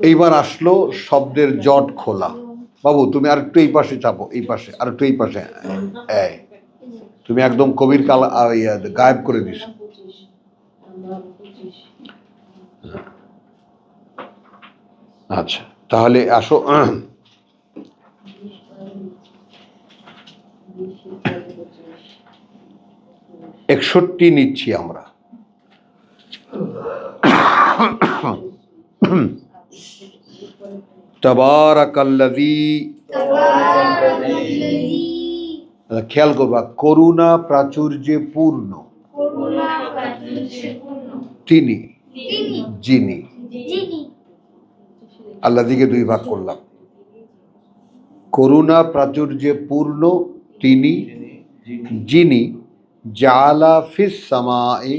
এইবার আসলো শব্দের জট খোলা। বাবু তুমি আর একটু এই পাশে চাপো, এই পাশে আর একটু এই পাশে। এই তুমি একদম কবির কাল গায়েব করে দিস। আচ্ছা তাহলে আসো, 61 নিচ্ছি আমরা। তাবারাকাল্লাযী, খেয়াল করবা, করুণা প্রাচুর্যে পূর্ণ তিনি, যিনি। আল্লাযীকে দুই ভাগ করলাম, করুণা প্রাচুর্যে পূর্ণ তিনি, যিনি জাআলা ফিস সামাই,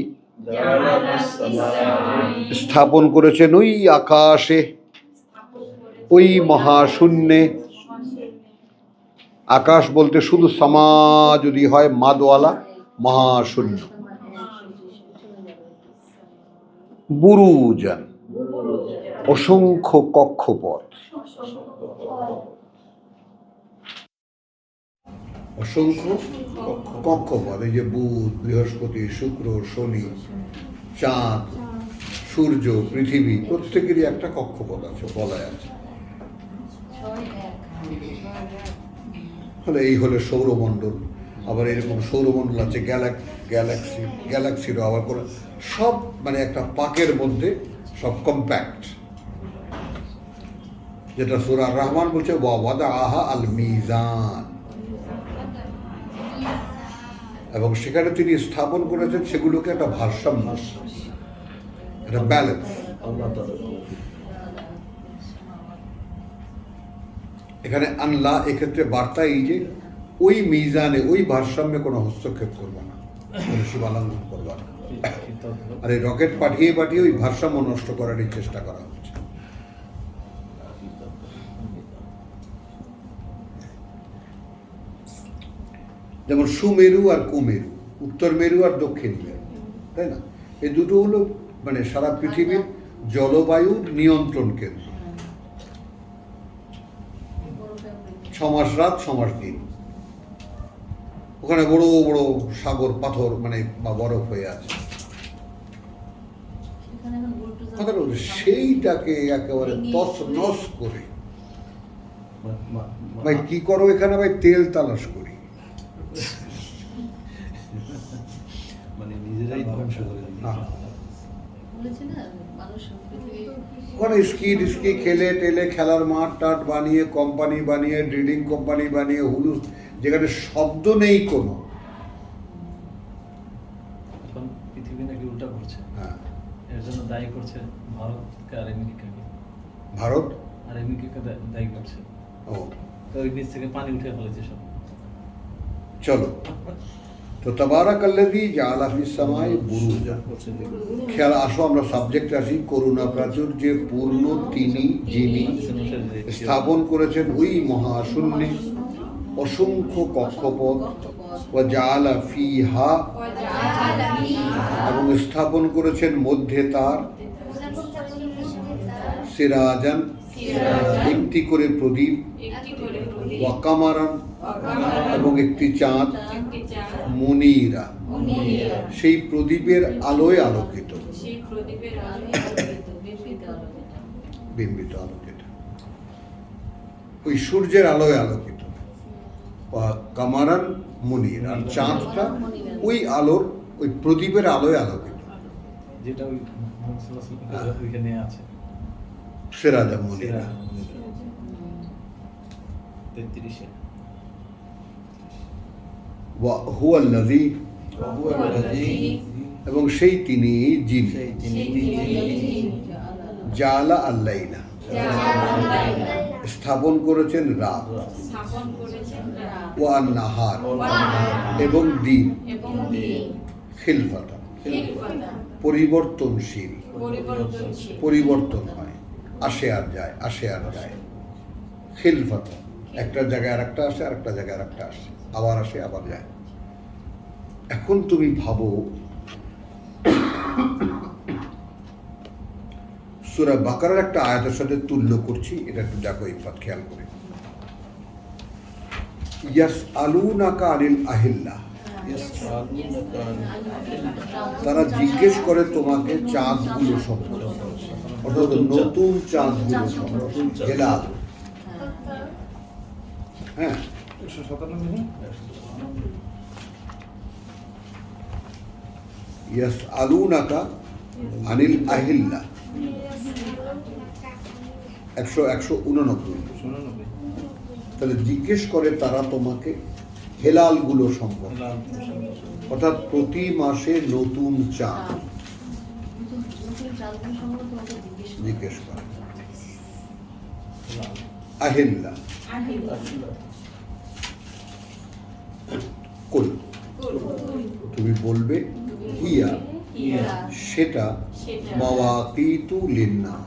স্থাপন করেছেন ওই আকাশে, ওই মহাশূন্যে। আকাশ বলতে শুধু সামা যদি হয় মাদওয়ালা, মহাশূন্য। বুরুজান, অসংখ্য কক্ষপথ, অসংখ্য কক্ষপথ। এই যে বুধ, বৃহস্পতি, শুক্র, শনি, চাঁদ, সূর্য, পৃথিবী, প্রত্যেকেরই একটা কক্ষপথ আছে, বলয় আছে। হলে এই হলো সৌরমণ্ডল। আবার এরকম সৌরমণ্ডল আছে, গ্যালাক্সিরও আবার করে সব মানে একটা পাকের মধ্যে সব কম্প্যাক্ট। যেটা সূরা রহমান বলছে ওয়াদা আহা আল মিজান, এবং সেখানে তিনি স্থাপন করেছেন সেগুলোকে একটা ভারসাম্য, একটা ব্যালেন্স। এখানে আল্লাহ এক্ষেত্রে বার্তা এই যে ওই মিজানে, ওই ভারসাম্যে কোনো হস্তক্ষেপ করবে না, সীমালঙ্ঘন করবে না। আর এই রকেট পাঠিয়ে পাঠিয়ে ওই ভারসাম্য নষ্ট করারই চেষ্টা করা হচ্ছে। যেমন সুমেরু আর কুমেরু, উত্তর মেরু আর দক্ষিণ মেরু, তাই না? এই দুটো হলো মানে সারা পৃথিবীর জলবায়ুর নিয়ন্ত্রণ কেন্দ্র। 6 মাস রাত 6 মাস দিন। ওখানে বড় বড় সাগর, পাথর মানে বা বরফ হয়ে আছে। সেইটাকে একেবারে তস নস করে ভাই কি করো এখানে? ভাই তেল তালাশ করি, মানে নিজেরাই ধ্বংস করে ওখানে স্কি খেলে টেলে, খেলার মাঠ টাট বানিয়ে, কোম্পানি বানিয়ে, ড্রিলিং কোম্পানি বানিয়ে, হুলুস, যেখানে শব্দ নেই কোনো। এখন পৃথিবী নাকি উল্টা করছে। হ্যাঁ, এর জন্য দায়ী করছে ভারতকে আর আমেরিকাকে। ভারত আর আমেরিকাকে দায়ী করছে। ও, তো ওই নিচ থেকে পানি উঠে ফেলেছে সব। চলো, তো তাবারাকাল্লাযী জাআলা ফিস সামাই বুরুজা। খেয়াল, আসো আমরা সাবজেক্টে আসি। করুণা প্রাচুর্যে পূর্ণ তিনি, যিনি স্থাপন করেছেন ওই মহাশূন্যে অসংখ্য কক্ষপথ, ওয়া জাআলা ফিহা, এবং স্থাপন করেছেন মধ্যে তার, সিরাজান, একটি করে প্রদীপ, ওয়া কামারান, এবং একটি চাঁদ, মুনীরা, সেই প্রদীপের আলোয় আলোকিত, বিম্বিত আলোকিত, ওই সূর্যের আলোয় আলোকিত। কামারান মুনীর, আর চাঁদটা ওই আলোর, ওই প্রদীপের আলোয় আলোকিত, যেটা ওই ওইখানে আছে, সিরাজাম মুনীরা। 33-এ ওয়া হুয়াল্লাযী, এবং সেই তিনি, যিনি জাআলা আল-লাইলা, স্থাপন করেছেন রাত, ওয়া আন-নাহার, এবং দিন, খিলফাতান, পরিবর্তনশীল, পরিবর্তন হয়, আসে আর যায়, আসে আর যায়। খিলফত, একটা জায়গায় আরেকটা আসে, আরেকটা জায়গায় আরেকটা আসে, আবার আসে আবার যায়। এখন তুমি ভাবো, সূরা বাকারার একটা আয়াতের সাথে তুল্য করছি, এটা একটু দেখো, ইফাত খেয়াল করে। ইয়াসআলুনাকা আনিল আহিল্লাহ, তারা জিজ্ঞেস করে তোমাকে চাঁদগুলো সম্পর্কে, অর্থাৎ নতুন চাঁদগুলো সম্পর্কে। হেলাল, হ্যাঁ, 157 ইয়াসআলুনাকা আনিল আহিল্লাহ, 189। তাহলে জিজ্ঞেস করে তারা তোমাকে হেলালগুলো সম্পর্কে, অর্থাৎ প্রতি মাসে নতুন চাঁদ জিজ্ঞেস করে। আহিল্লা, কুল, তুমি বলবে হিয়া, সেটা মাওয়াকিতু লিন্নাস,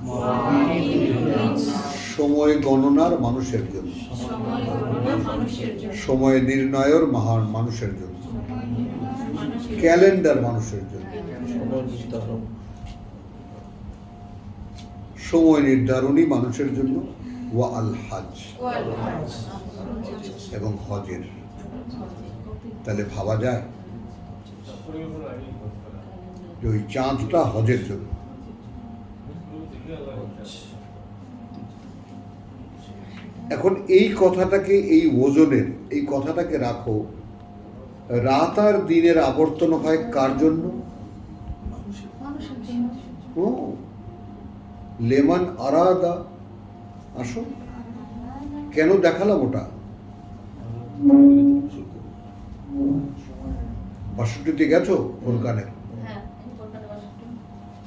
সময় গণনার মানুষের জন্য, সময় নির্ণয়ের মহান মানুষের জন্য, ক্যালেন্ডার মানুষের জন্য, সময় নির্ধারণী মানুষের জন্য, ওয়া আল হজ, এবং হজের। তাহলে ভাবা যায় যে ওই চাঁদটা হজের জন্য। এখন এই কথাটাকে, এই ওজনের এই কথাটাকে রাখো, রাত আর দিনের আবর্তন হয় কার জন্য? ও লেমান আরাদা, আসো, কেন দেখালাম ওটা? 62তে গেছো ফুরকানে?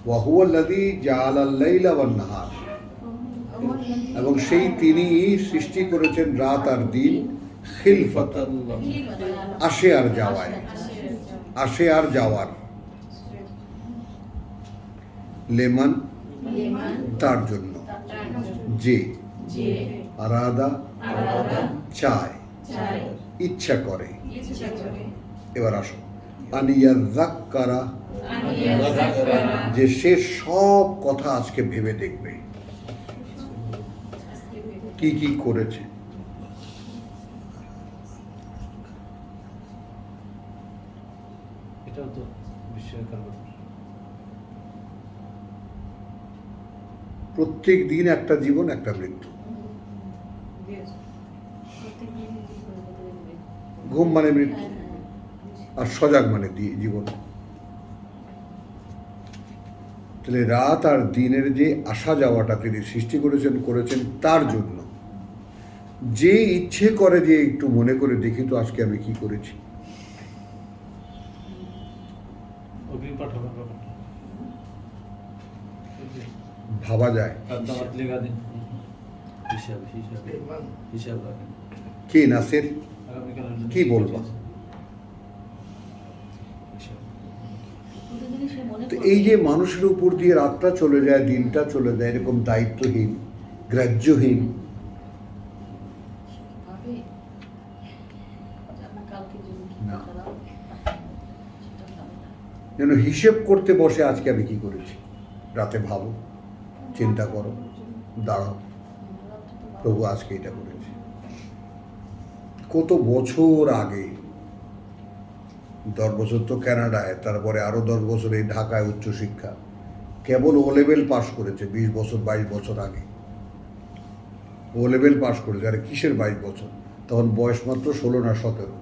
ওয়া হুয়াল্লাযী জাআলাল লাইলা ওয়ান নাহার, এবং সেই তিনি সৃষ্টি করেছেন রাত আর দিন খিলফাতান, আসে আর যাওয়ায়, আসে আর যাওয়ার। লেমান, তার জন্য, যে আরাদা, চায়, ইচ্ছা করে। এবার আসো, আনিয়াযাক্কারা, যে সে সব কথা আজকে ভেবে দেখবে কি কি করেছে। এটাও তো বিস্ময়কর ব্যাপার। প্রত্যেক দিন একটা জীবন, একটা মৃত্যু। ঘুম মানে মৃত্যু, আর সজাগ মানে জীবন। তাহলে রাত আর দিনের যে আসা যাওয়াটা তিনি সৃষ্টি করেছেন তার জন্য। যে ইচ্ছে করে যে একটু মনে করে দেখি তো আজকে আমি কি করেছি। অগ্নিপাঠ হবে ব্যাপারটা। ভাবা যায় দাওয়াত লেখা দিন, হিসাব রাখেন। কে নাসির, আগামীকালের জন্য কি বলবা? তো এই যে মানুষের উপর দিয়ে রাতটা চলে যায়, দিনটা চলে যায়, এরকম দায়িত্বহীন, গ্রাহ্যহীন, যেন হিসেব করতে বসে আজকে আমি কি করেছি। রাতে ভাবো, চিন্তা করো, দাঁড়াও, প্রভু আজকে এটা করেছি। কত বছর আগে, 10 বছর তো কানাডায়, তারপরে আরো 10 বছর এই ঢাকায় উচ্চশিক্ষা, কেবল ও লেভেল পাস করেছে 20 বছর 22 বছর আগে। ও লেভেল পাস করেছে, আরে কিসের 22 বছর, তখন বয়স মাত্র 16 না 17।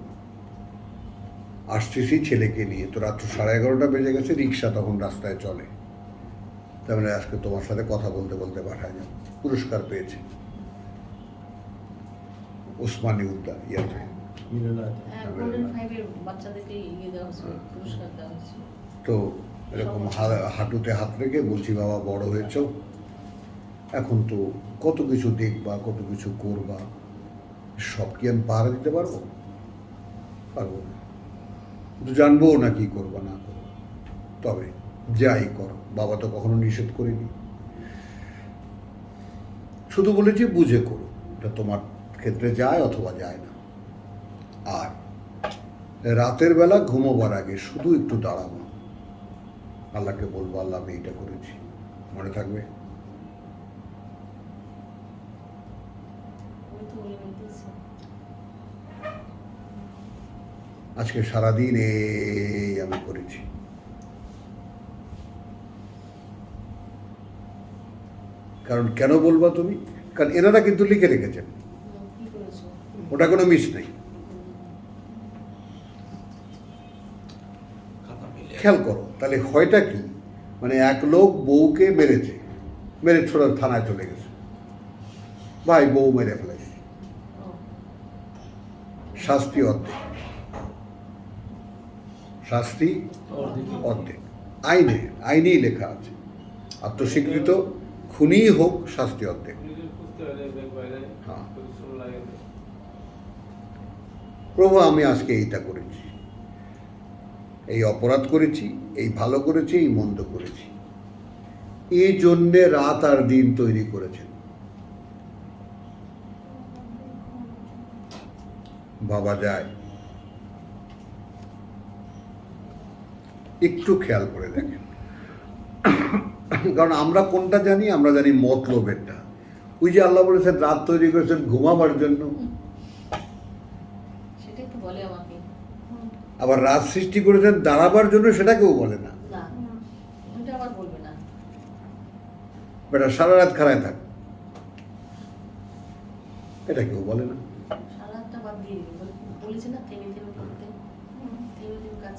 আসতেছি ছেলেকে নিয়ে, তো রাত্র 11:30 বেজে গেছে, রিক্সা তখন রাস্তায় চলে। তারপরে আজকে তোমার সাথে কথা বলতে বলতে পাঠায় যাও, পুরস্কার পেয়েছে ওসমানী উদ্যান ইয়াতে। তো এরকম হাঁটুতে হাত রেখে বলছি, বাবা বড় হয়েছ, এখন তো কত কিছু দেখবা, কত কিছু করবা, সব কি আমি পাহারা দিতে পারবো না, কিন্তু জানবো না কি করবা না করবো। তবে যাই করো, বাবা তো কখনো নিষেধ করেনি, শুধু বলেছি বুঝে করো, এটা তোমার ক্ষেত্রে যায় অথবা যায় না। আর রাতের বেলা ঘুমোবার আগে শুধু একটু দাঁড়াবো, আল্লাহকে বলবো আল্লাহ আমি এইটা করেছি, মনে থাকবে? আজকে সারাদিন এই আমি করেছি। কারণ কেন বলবা তুমি? কারণ এনারা কিন্তু লিখে রেখেছেন, ওটা কোনো মিস নেই। খেয়াল করো তাহলে হয়টা কি, মানে এক লোক বউকে মেরেছে, মেরে ছোড়া থানায় চলে গেছে, ভাই বউ মেরে ফেলেছে, শাস্তি অর্ধেক, শাস্তি অর্ধেক, আইনেই লেখা আছে, আত্মস্বীকৃত খুনি হোক শাস্তি অর্ধেক। হ্যাঁ, প্রভু আমি আজকে এইটা করেছি, এই অপরাধ করেছি, এই ভালো করেছি, এই মন্দ করেছি, এই জন্যে রাত আর দিন তৈরি করেছেন। ভাবা যায়? একটু খেয়াল করে দেখেন, কারণ আমরা কোনটা জানি? আমরা জানি মতলবেরটা। ওই যে আল্লাহ বলেছেন রাত তৈরি করেছেন ঘুমাবার জন্য, আবার রাত সৃষ্টি করেছেন দাঁড়াবার জন্য, সেটা কেউ বলে না। বেটা সারা রাত খাড়ায় থাক, এটা কেউ বলে না।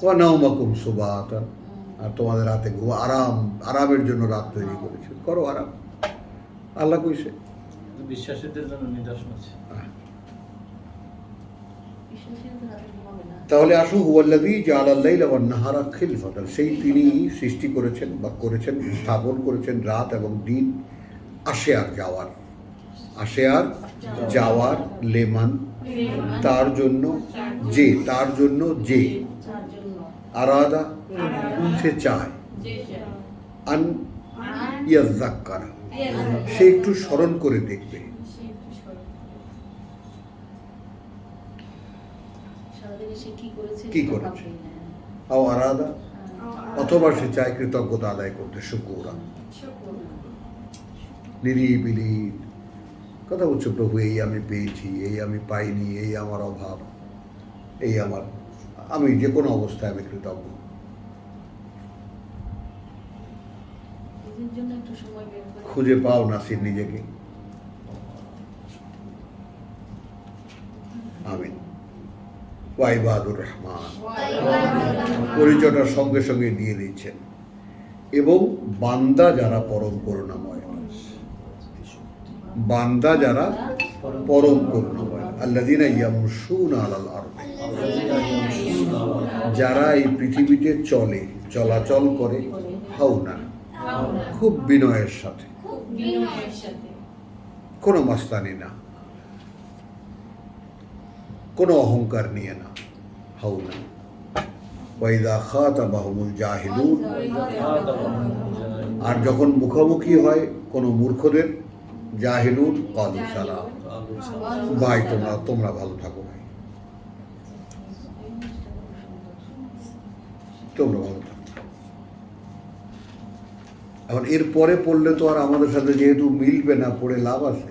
ওয়ানাউমাকুম সুবাতান, আর তোমাদের রাতে ঘুম, আরামের জন্য রাত তৈরি করেছে, করো আরাম। আল্লাহ কইছে বিশ্বাসীদের জন্য নিদর্শন আছে। তাহলে আসো, হুয়াল্লাযী জাআলাল লাইলা ওয়ান নাহারা খিলফাতান, সেই তিনি সৃষ্টি করেছেন বা করেছেন, স্থাপন করেছেন রাত এবং দিন, আসে আর যাওয়ার, লেমান তার জন্য, যে আরাদা সে চায়, আন ইয়াযাক্কারা সে একটু স্মরণ করে দেখবে, কি করেছে, আও আরাদা অথবা সে চায় কৃতজ্ঞতা আদায় করতে, শুকরা নিরিবিলি কথা বলছো, প্রভু এই আমি পেয়েছি, এই আমি পাইনি, এই আমার অভাব, এই আমার, আমি যে কোনো অবস্থায় আমি কৃতজ্ঞ। খুঁজে পাও নাসির নিজেকে। আমিন। ওয়াইবাদুর রহমান পরিচয়টার সঙ্গে সঙ্গে দিয়ে দিচ্ছেন, এবং বান্দা যারা পরম করুণাময়, বান্দা যারা পরম করুণাময়, আল্লাযীনা ইয়ামশুনা আলাল আরদি, যারা এই পৃথিবীতে চলাচল করে, হাওনা খুব বিনয়ের সাথে, কোনো মাস্তানি না, কোনো অহংকার নিয়ে না, হাওনা। ওয়াইদা খাতাবাহুমুল জাহিলুন, আর যখন মুখোমুখি হয় কোনো মূর্খদের, জাহিলুন ক্বালু সালাম, ভাই তোমরা ভালো থাকো, ভাই তোমরা ভালো থাকো। এখন এরপরে পড়লে তো আর আমাদের সাথে যেহেতু মিলবে না, পড়ে লাভ আছে।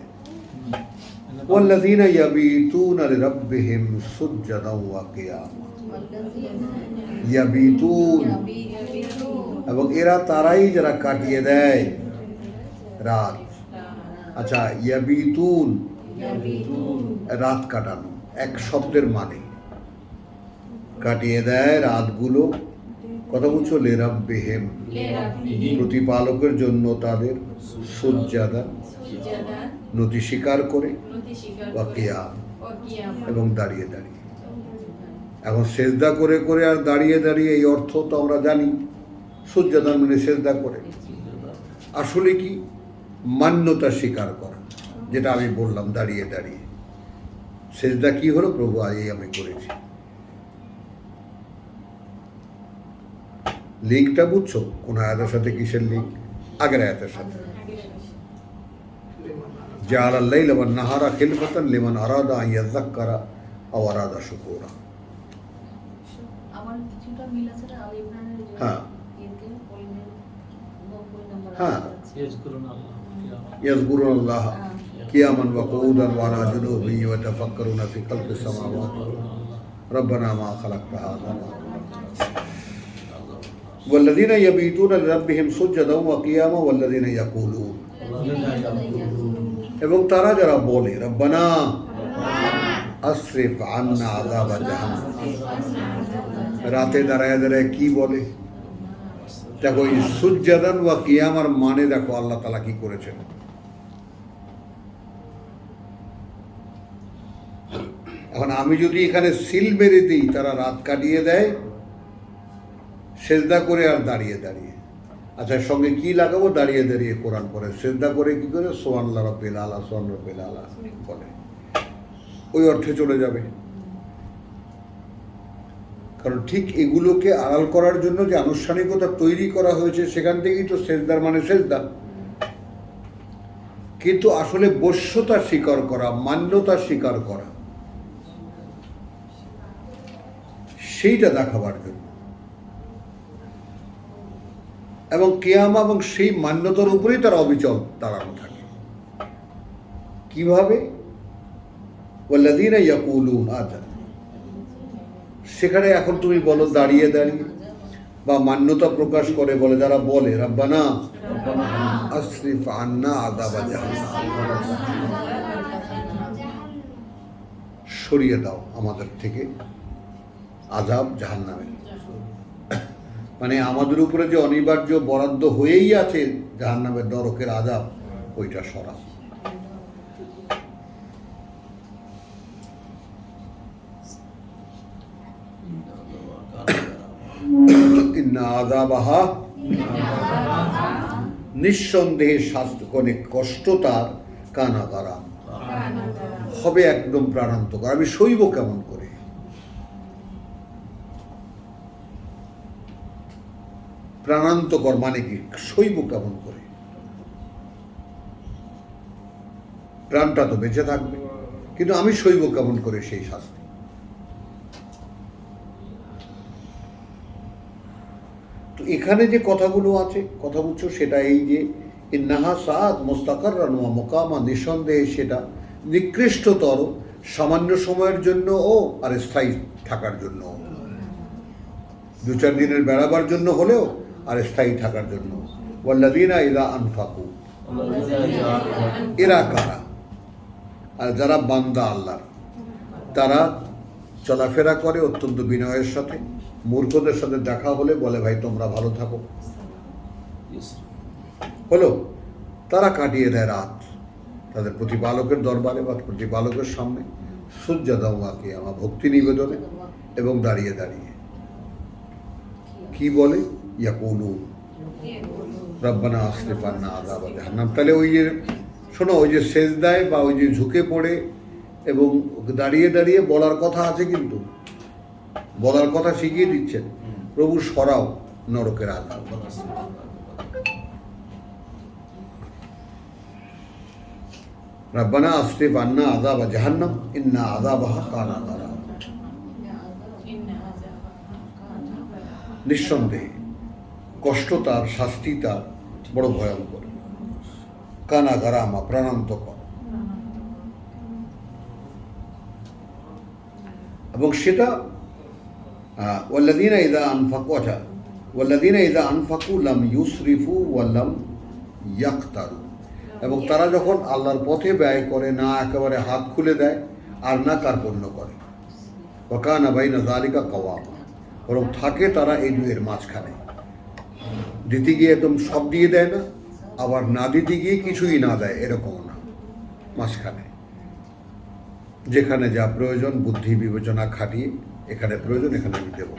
ওয়াল্লাযীনা ইয়াবীতুনা লিরাব্বিহিম সুজদান ওয়া কিয়ামা, ইয়াবীতুন, এবং এরা তারাই যারা কাটিয়ে দেয় রাত। আচ্ছা, ইয়াবীতুন রাত কাটানো, এক শব্দের মানে কাটিয়ে দেয় রাতগুলো, কথা বলছো, লিরাব্বিহিম প্রতিপালকের জন্য তাদের, সুজদান নতি স্বীকার করে, ওয়া কিয়াম এবং দাঁড়িয়ে দাঁড়িয়ে। এখন সেজদা করে করে আর দাঁড়িয়ে দাঁড়িয়ে, এই অর্থ তো আমরা জানি, সুজদান মানে সেজদা করে, আসলে কি মান্যতা স্বীকার করা, যেটা আমি বললাম দাঁড়িয়ে দাঁড়িয়ে। সেজদা কি হলো? প্রভু এই আমি করেছি। লিঙ্কটা বুঝছো কোন আয়াতের সাথে কিসের লিঙ্ক? আগের আয়াতের সাথে। জাআলা আল-লাইলা ওয়ান-নাহারা খিলফাতান লিমান আরাদা আন ইয়াযাক্কারা আও আরাদা শুকুরা। আমার কিছুটা মিল আছে না আল ইমরানের যে হ্যাঁ। এতে পরিমের 90 নম্বর হ্যাঁ। ইয়াজকুরুনাল্লাহ ইয়াযকুরুনাল্লাহ কিয়ামান ওয়া কুউদান ওয়া আলা জুনুবিহিম ওয়া ইয়াতাফাক্কারুনা ফি খালকিস সামাওয়াতি রব্বানা মা খালাকতা হাযা ওয়াল্লাযীনা ইয়াবীতুনা লিরাব্বিহিম সুজদান ওয়া কিয়ামান ওয়াল্লাযীনা ইয়াকুলুন, এবং তারা যারা বলে রব্বানা আসরিফ আন্না আযাবা জাহান্নাম, রাতে দাঁড়ায় দাঁড়ায় কি বলে? দেখো এই সুজদান ওয়া কিয়ামার মানে দেখো আল্লাহ তাআলা কি করেছেন। এখন আমি যদি এখানে সিল মেরে দিই, তারা রাত কাটিয়ে দেয় সেজদা করে আর দাঁড়িয়ে দাঁড়িয়ে। আচ্ছা, সঙ্গে কি লাগাবো? দাঁড়িয়ে দাঁড়িয়ে কোরআন পড়ে, সেজদা করে কি করে? সুবহানাল্লাহ রাব্বিল আলা, সুবহান রাব্বিল আলা বলে, ওই অর্থে চলে যাবে। কারণ ঠিক এগুলোকে আড়াল করার জন্য যে আনুষ্ঠানিকতা তৈরি করা হয়েছে, সেখান থেকেই তো সেজদার মানে সেজদা। কিন্তু আসলে বশ্যতা স্বীকার করা, মান্যতা স্বীকার করা, সেইটা দেখাবার জন্য। এবং কিয়ামা এবং সেই মান্যতার উপরেই তারা অবিচল দাঁড়ানো থাকে। কিভাবে? ওয়াল্লাযীনা ইয়াকুলুন, আচ্ছা সেখানে এখন তুমি বলো দাঁড়িয়ে দাঁড়িয়ে, বা মান্যতা প্রকাশ করে বলে, যারা বলে রব্বানা আসরিফ আন্না আযাবা জাহান্নাম, সরিয়ে দাও আমাদের থেকে আযাব জাহান্নামের। মানে আমাদের উপরে যে অনিবার্য বরাদ্দ হয়েই আছে জাহান্নামের নরকের আযাব, ওইটা সরাও। ইন্না আযাবাহা, নিঃসন্দেহে শাস্তি অনেক কষ্ট তার, কানা তারা হবে একদম প্রাণান্তকর। আমি সইব কেমন করে? প্রাণান্তকর মানে কি? সইব কেমন করে? প্রাণটা তো বেঁচে থাকবে, কিন্তু আমি সইব কেমন করে সেই শাস্তি? তো এখানে যে কথাগুলো আছে, কথা বুঝছো, সেটা এই যে ইন্নাহা সাআত মুস্তাকাররান ওয়া মুকামা, নিঃসন্দেহে সেটা নিকৃষ্টতর, সামান্য সময়ের জন্য ও আর স্থায়ী থাকার জন্য, 2-4 দিনের বেড়াবার জন্য হলেও আর স্থায়ী থাকার জন্য। ওয়াল্লাযীনা ইযা আনফাকু, এরা কারা? আর যারা বান্দা আল্লাহর, তারা চলাফেরা করে অত্যন্ত বিনয়ের সাথে। মূর্খদের সাথে দেখা হলে বলে ভাই তোমরা ভালো থাকো, হলো তারা কাটিয়ে দেয় রাত তাদের প্রতিপালকের দরবারে বা প্রতিপালকের সামনে, সুজদা ওয়া কিয়ামা, ভক্তি নিবেদনে এবং দাঁড়িয়ে দাঁড়িয়ে। কি বলে? ইয়াকুলুন রব্বানা আসরিফ আন্না আযাবা জাহান্নাম। তাহলে ওই যে শোনো, ওই যে সেজদায় বা ওই যে ঝুঁকে পড়ে এবং দাঁড়িয়ে দাঁড়িয়ে বলার কথা আছে, কিন্তু বলার কথা শিখিয়ে দিচ্ছেন, প্রভু সরাও নরকের আযাব। রব্বানা আসরিফ আন্না আযাবা জাহান্নাম ইন্না আযাবাহা কানা গারাম। নিঃসন্দেহে কষ্ট তার, শাস্তি তার বড় ভয়ঙ্কর, কানা গারামা, প্রাণান্তকর। এবং সেটা ওয়াল্লাযীনা ইযা আনফাকু, আচ্ছা ওয়াল্লাযীনা ইযা আনফাকু লাম ইউসরিফু ওয়া লাম ইয়াকতারু, এবং তারা যখন আল্লাহর পথে ব্যয় করে, না একেবারে হাত খুলে দেয় আর না কার্পণ্য করে, ওয়া কানা বাইনা যালিকা কাওয়ামা, বরং থাকে তারা এই দুয়ের মাঝখানে। দিতে গিয়ে একদম সব দিয়ে দেয় না, আবার না দিতে গিয়ে কিছুই না দেয়, এরকম না, মাঝখানে। যেখানে যা প্রয়োজন বুদ্ধি বিবেচনা খাটিয়ে, এখানে প্রয়োজন এখানে আমি দেব।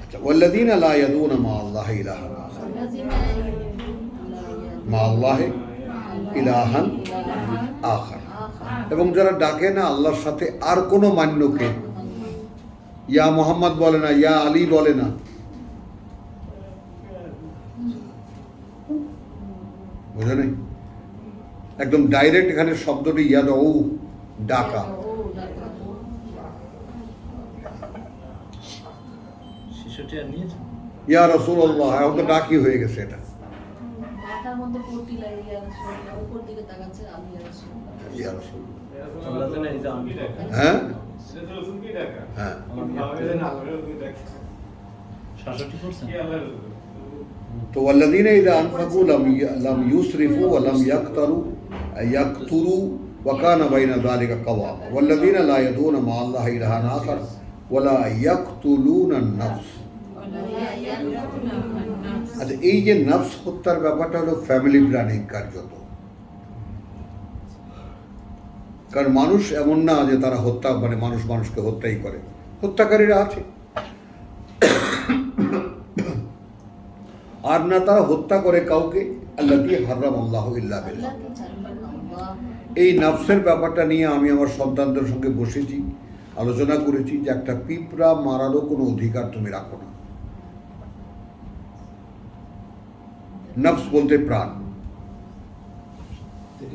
আচ্ছা, ওয়াল্লাযীনা লা ইয়াদুনা মা আল্লাহি ইলাহান আখার, মা আল্লাহি ইলাহান আখার, এবং যারা ডাকে না আল্লাহর সাথে আর কোনো মান্যকে ইয়া মোহাম্মদ বলে না, ইয়া আলী বলে না। বুঝে নেই? একদম ডাইরেক্ট এখানে শব্দটি ইয়াদ ও ডাকা। শিশুটি আর নিয়েছে ইয়া রাসূলুল্লাহ, এখন তো ডাকি হয়ে গেছে এটা। মাথার মধ্যে পট্টি লাগিয়ে রাসূলুল্লাহ উপর দিকে তাকাচ্ছে, আমি রাসূলুল্লাহ। ইয়া রাসূলুল্লাহ। আল্লাহ জানে এই যে আমি হ্যাঁ হ্যাঁ। শাশুটি করছেন তো ওয়াল্লাযীনা ইযা আনফাকু লাম ইউসরিফু ওয়া লাম ইয়াকতুরু ওয়া কানা বাইনা যালিকা কাওয়ামা ওয়াল্লাযীনা লা ইয়াদউনা মা আল্লাহি ইলাহান আখার ওয়া লা ইয়াকতুলুনা আন-নাফস। আচ্ছা, এই যে নফস হত্যার ব্যাপারটা হলো ফ্যামিলি প্ল্যানিং কার্যত। কারণ মানুষ এমন না যে তারা হত্যা মানে মানুষ মানুষকে হত্যাই করে, হত্যাকারীরা আছে। আর না তারা হত্যা করে কাউকে আল্লাযী হারামাল্লাহু ইল্লা বিল্লাহ। এই নফসের ব্যাপারটা নিয়ে আমি আমার সন্তানদের সঙ্গে বসেছি, আলোচনা করেছি যে একটা পিঁপড়া মারারও কোনো অধিকার তুমি রাখো না। নফস বলতে প্রাণ।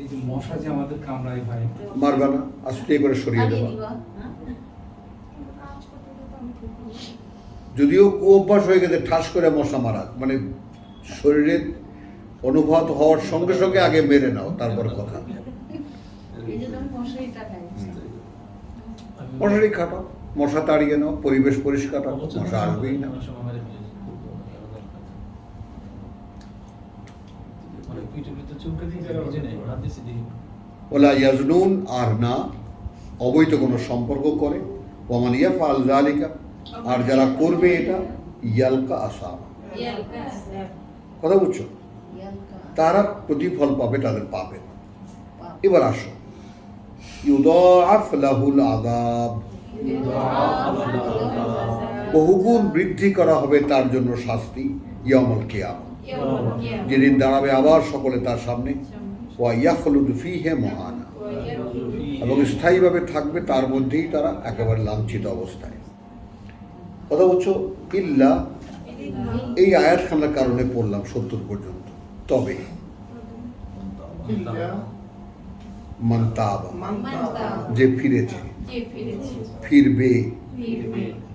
এই যে মশা যে আমাদের কামড়ায় ভাই, মারবা না, আস্তে করে সরিয়ে দেবা। যদিও অভ্যাস হয়ে গেছে ঠাস করে মশা মারা, মানে শরীরে অনুভূত হওয়ার সঙ্গে সঙ্গে আগে মেরে নাও, তারপর কথা। এই জন্য আমি মশারিটা খাই। মশারি খাটাও, মশা তাড়িয়ে নাও, পরিবেশ পরিষ্কার রাখো, মশা আসবেই না। ওলা ইয়াজনুন, আর না অবৈধ কোনো সম্পর্ক করে, ওমান ইয়াফআল যালিকা, আর যারা করবে এটা ইয়ালকা আসামা, কথা বুঝছো, তারা প্রতিফল পাবে তাদের পাবে। এবার আসো, ইউদাআফ লাহুল আযাব, বহুগুণ বৃদ্ধি করা হবে তার জন্য শাস্তি, ইয়াউমুল কিয়ামা, যেদিন দাঁড়াবে আবার সকলে তার সামনে, ওয়া ইয়াখলুদু ফীহি মুহানা, এবং স্থায়ীভাবে থাকবে তার মধ্যেই তারা একেবারে লাঞ্ছিত অবস্থায়। কথা বলছো ইল্লা, এই আয়াতখানার কারণে পড়লাম 70 পর্যন্ত। তবে মান তাবা, যে ফিরেছে, ফিরবে,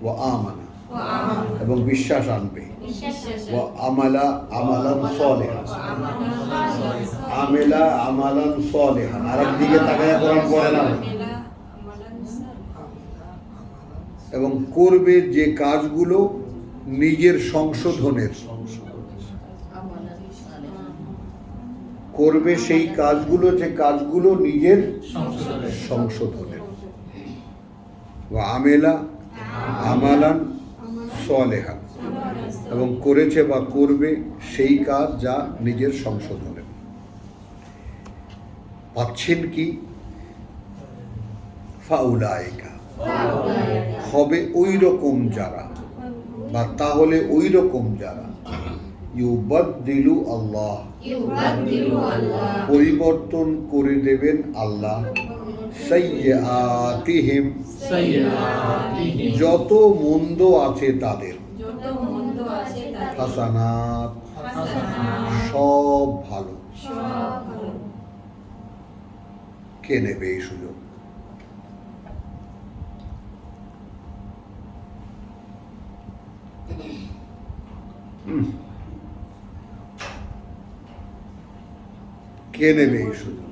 ওয়া আমানা, এবং বিশ্বাস আনবে, ওয়া আমালা আমালান সালিহান, আমেলা আমালান সালিহান। আরেক দিকে তাকায় কোরআন পড়ে না, এবং করবে যে কাজগুলো নিজের সংশোধনের, করবে সেই কাজগুলো যে কাজগুলো নিজের সংশোধনের, ওয়া আমেলা আমালান সালিহান, এবং করেছে বা করবে সেই কাজ যা নিজের সংশোধনের। পাচ্ছেন কি? ফাউলাইকা, হবে ওই রকম যারা, বা তাহলে ওই রকম যারা, ইউবাদদিলু আল্লাহ, পরিবর্তন করে দেবেন আল্লাহ, সাইয়্যাতিহিম, যত মন্দ আছে তাদের, হাসানাত, সব ভালো। কে নেবে এই সুযোগ? কে নেবে এই সুযোগ?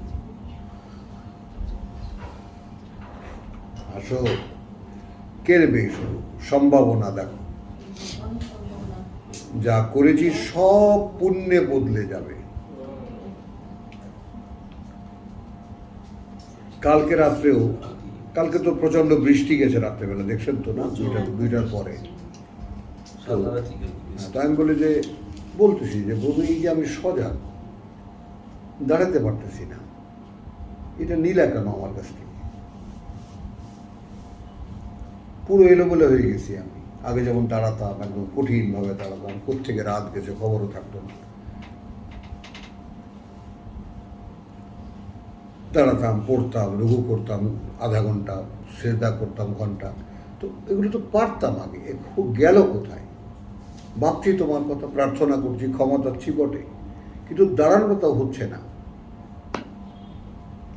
আসো, কে নেবে এই সুযোগ? সম্ভাবনা দেখো, যা করেছি সব পুণ্যে বদলে যাবে। কালকে রাত্রেও, কালকে তো প্রচন্ড বৃষ্টি গেছে রাত্রেবেলা, দেখছেন তো না, দুইটার পরে। তো আমি বলি যে, বলতেছি যে বলবো এই যে আমি সজাগ, দাঁড়াতে পারতেছি না, এটা নিলা কেন আমার কাছ থেকে? পুরো এলোমেলো হয়ে গেছি আমি। আগে যেমন দাঁড়াতাম, একদম কঠিনভাবে দাঁড়াতাম, কোত্থেকে রাত গেছে খবরও থাকতো না, দাঁড়াতাম, পড়তাম, রুকু করতাম আধা ঘন্টা, সিজদা করতাম ঘন্টা, তো এগুলো তো পারতাম আগে, গেল কোথায়? ভাবছি তোমার কথা, প্রার্থনা করছি, ক্ষমা চাচ্ছি বটে, কিন্তু দাঁড়ানোর তাও হচ্ছে না,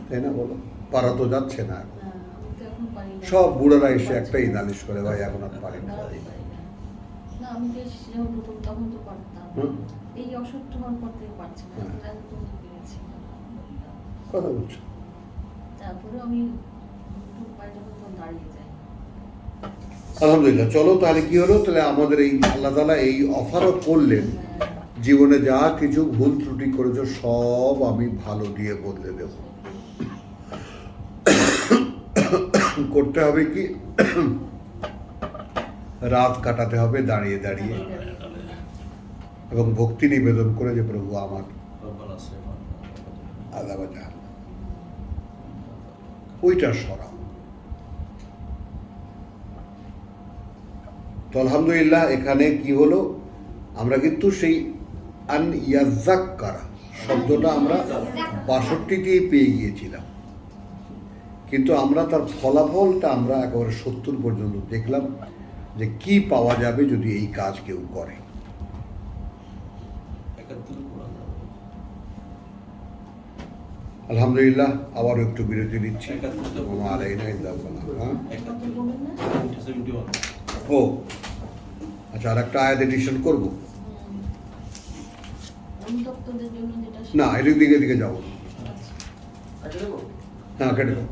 তাই না বলো? পারা তো যাচ্ছে না এখন। হ্যাঁ, আমি তো এখন পারি না। সব বুড়ারা এসে একটাই নালিশ করে, ভাই এখন আর পারি না। দাঁড়াতে পারি না। না, আমি তো যখন প্রথম তখন তো পারতাম। হুম? এই অসুখটা হওয়ার পর থেকে পারছি না, হ্যাঁ। এখন পর্যন্ত পেরেছি। কথা বলছো? তারপরে আমি পারি যখন তখন দাঁড়িয়ে যাই। আলহামদুলিল্লাহ। চলো তাহলে কি হলো, তাহলে আমাদের এই আল্লাহ তাআলা এই অফারও করলেন, জীবনে যা কিছু ভুল ত্রুটি করেছো সব আমি ভালো দিয়ে বদলে দেব। করতে হবে কি, রাত কাটাতে হবে দাঁড়িয়ে দাঁড়িয়ে এবং ভক্তি নিবেদন করে যে প্রভু আমার আযাব জাহান্নাম, ওইটা সরাও। তো আলহামদুলিল্লাহ এখানে কি হলো, আমরা কিন্তু সেই আন ইয়াজ্জাক্কারা শব্দটা আমরা ৬২ পেয়ে গিয়েছিলাম, কিন্তু আমরা তার ফলাফলটা আমরা একেবারে ৭০ পর্যন্ত দেখলাম যে কি পাওয়া যাবে যদি এই কাজ কেউ করে। আলহামদুলিল্লাহ, আবারও একটু বিরতি দিচ্ছি। আমার এই নাই হ্যাঁ, কত বলবেন না? ও আচ্ছা, আর একটা আয়াত এডিশন করবো অনুতপ্তদের জন্য যেটা না, এদিক দিকে দিকে যাবো। আচ্ছা। হ্যাঁ, কেটে দাও।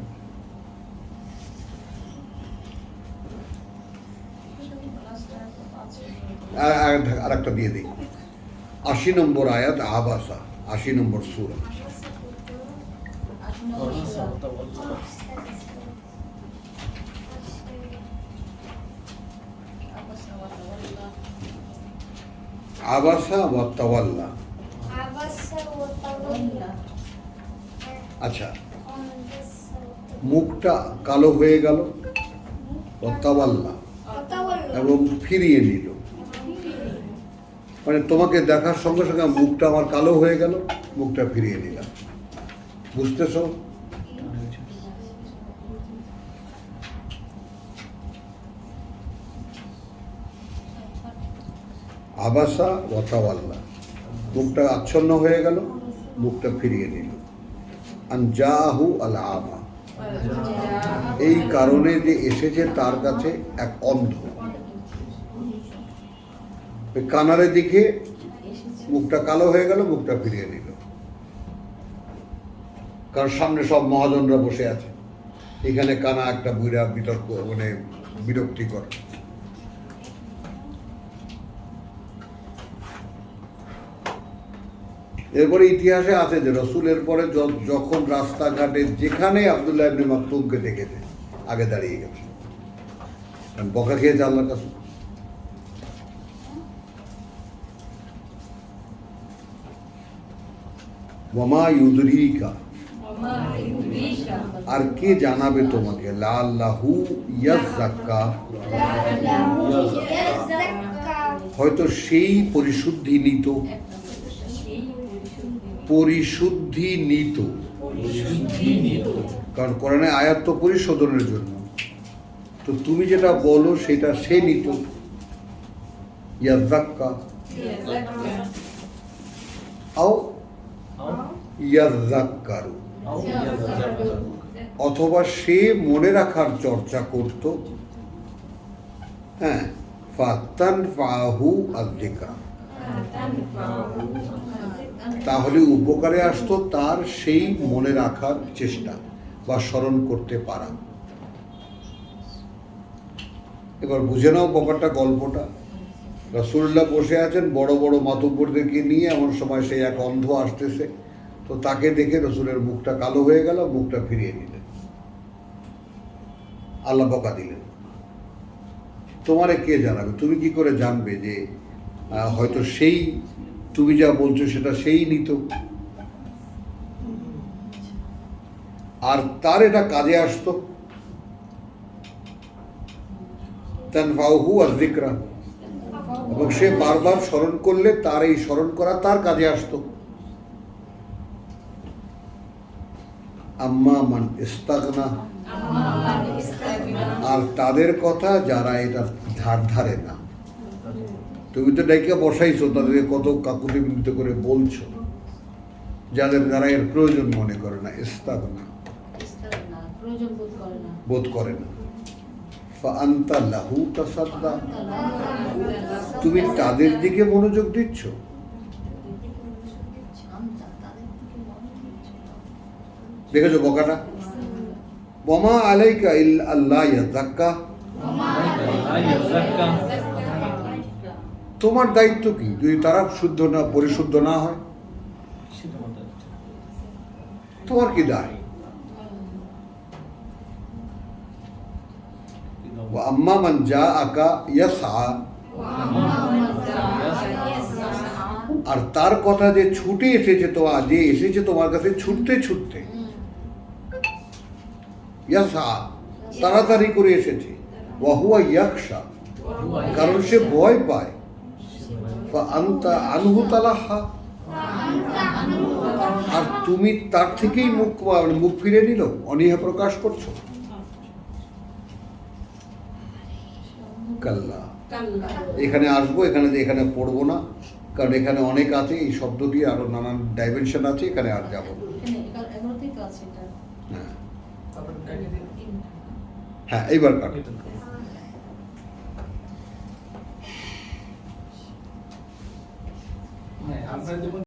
আর একটা দিয়ে দিই, ৮০ নম্বর আয়াত আবাসা, ৮০ নম্বর সূরা। আবাসা ওয়া তাওয়াল্লা। আচ্ছা, মুখটা কালো হয়ে গেল, ওয়া তাওয়াল্লা, এবং ফিরিয়ে নিল। মানে তোমাকে দেখার সঙ্গে সঙ্গে মুখটা আমার কালো হয়ে গেল, মুখটা ফিরিয়ে নিলাম। বুঝতেছো? আবাসা ওয়া তাওয়াল্লা, মুখটা আচ্ছন্ন হয়ে গেল, মুখটা ফিরিয়ে নিল। আন জাহু আল আমা, এই কারণে যে এসেছে তার কাছে এক অন্ধ। কানারে দিকে মুখটা কালো হয়ে গেল, মুখটা ফিরিয়ে নিল, কারণ সামনে সব মহাজনরা বসে আছে, এখানে কানা একটা বুড়া বিতর্ক, মানে বিরক্তিকর। এরপরে ইতিহাসে আছে যে রসুলের পরে যখন রাস্তাঘাটে যেখানে আব্দুল্লাহ ইবনে মাকতুমকে দেখেছে আগে দাঁড়িয়ে গেছে, কারণ বকা খেয়েছে আল্লাহর কাছে। ওয়ামা ইউদরিকা, আর কে জানাবে তোমাকে, লাল্লাহু ইয়াজ্জাক্কা, হয়তো সেই পরিশুদ্ধি নিত, পরিশুদ্ধি নিত, কারণ কোরআনে আয়াত তো পরিশোধনের জন্য, তো তুমি যেটা বলো সেটা সে নিত। ইয়াজ্জাক্কা আও ইয়াজ্জাক্কারু, অথবা সে মনে রাখার চর্চা করত। হ্যাঁ, ফাতানফাহু আয-যিকরা, তাহলে উপকারে আসতো তার সেই মনে রাখার চেষ্টা বা স্মরণ করতে পারা। এবার বুঝে নাও ব্যাপারটা, গল্পটা। রাসূলুল্লাহ বসে আছেন বড় বড় মাতব্বরদেরকে নিয়ে, এমন সময় সেই এক অন্ধ আসতেছে, তো তাকে দেখে রসুলের মুখটা কালো হয়ে গেল, মুখটা ফিরিয়ে নিলেন, আল্লাহ বকা দিলেন। তোমারে কে জানাবে? তুমি কি করে জানবে যে হয়তো সেই তুমি যা বলছো সেটা সেই নিত, আর তার এটা কাজে আসতো। তানফাউহু আয-যিকরা, এবং সে বারবার স্মরণ করলে তার এই স্মরণ করা তার কাজে আসতো। আম্মা মান ইস্তাগনা, আর তাদের কথা যারা এটা ধারে না। তুমি তো ডাইকা বসাইছো, তাদেরকে কত কাকুতি মিনতি করে বলছো, যাদের দ্বারা এর প্রয়োজন মনে করে না, ইস্তাগনা, না, প্রয়োজন বোধ করে না। ফাআনতা লাহু তাসাদ্দা, তুমি তাদের দিকে মনোযোগ দিচ্ছ। দেখেছো বকাটা? ওমা আলাইকা ইল্লা আল্লাহ ইয়াযাক্কা, তোমার দায়িত্ব কি যদি তারা শুদ্ধ না, পরিশুদ্ধ না হয়? তোমার কি দায়? ওয়া আম্মা মান জাআকা ইয়াসআ, আর তার কথা যে ছুটে এসেছে, তো যে এসেছে তোমার কাছে ছুটতে ছুটতে, ইয়াসআ, তাড়াতাড়ি করে এসেছে, ওয়া হুয়া ইয়াখশা, কারণ সে ভয় পায়, ফাআনতা আনহু তালাহা, আর তুমি তার থেকেই মুখ ফিরে নিল, অনীহা প্রকাশ করছো। কাল্লা, এখানে আসবো, এখানে পড়বো না, কারণ এখানে অনেক আছে, এই শব্দটি আরো নানান ডাইমেনশন আছে, এখানে আর যাবো না। হ্যাঁ হ্যাঁ, এইবার কাট। আমরা যেমন